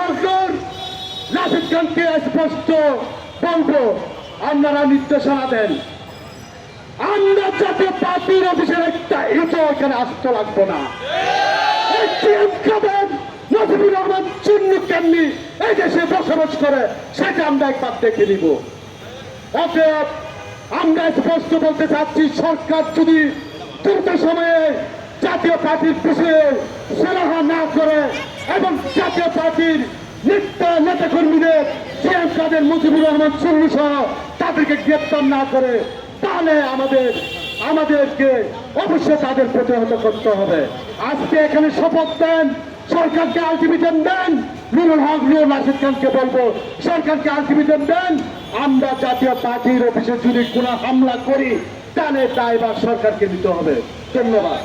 হক রাশেদ খানকে স্পষ্ট বলবো, আপনারা নির্দেশনা দেন, আমরা জাতীয় পার্টির অফিসের একটা ইটো এখানে আসতে লাগবো না। নজিবুর রহমান চুন্নু কেমনি এই দেশে বসবাস করে সেটা আমরা একবার দেখে নিব। অতএব আমরা স্পষ্ট বলতে চাচ্ছি, সরকার যদি দ্রুত সময়ে জাতীয় পার্টির পিছিয়ে সুরাহা না করে এবং জাতীয় পার্টির নেতা কর্মীদের সিএম কাদের মুজিবুর রহমান চুন্নু সহ তাদেরকে গ্রেপ্তার না করে, তাহলে আমাদেরকে অবশ্যই তাদের প্রতিহত করতে হবে। আজকে এখানে শপথ দেন, সরকারকে আলটিমেটাম দেন। নুরুল হক নূর রাশেদ খানকে বলবো, সরকারকে আলটিমেটাম দেন, আমরা জাতীয় পার্টির অফিসে যদি কোনো হামলা করি তাহলে দায়ভার সরকারকে নিতে হবে। ধন্যবাদ।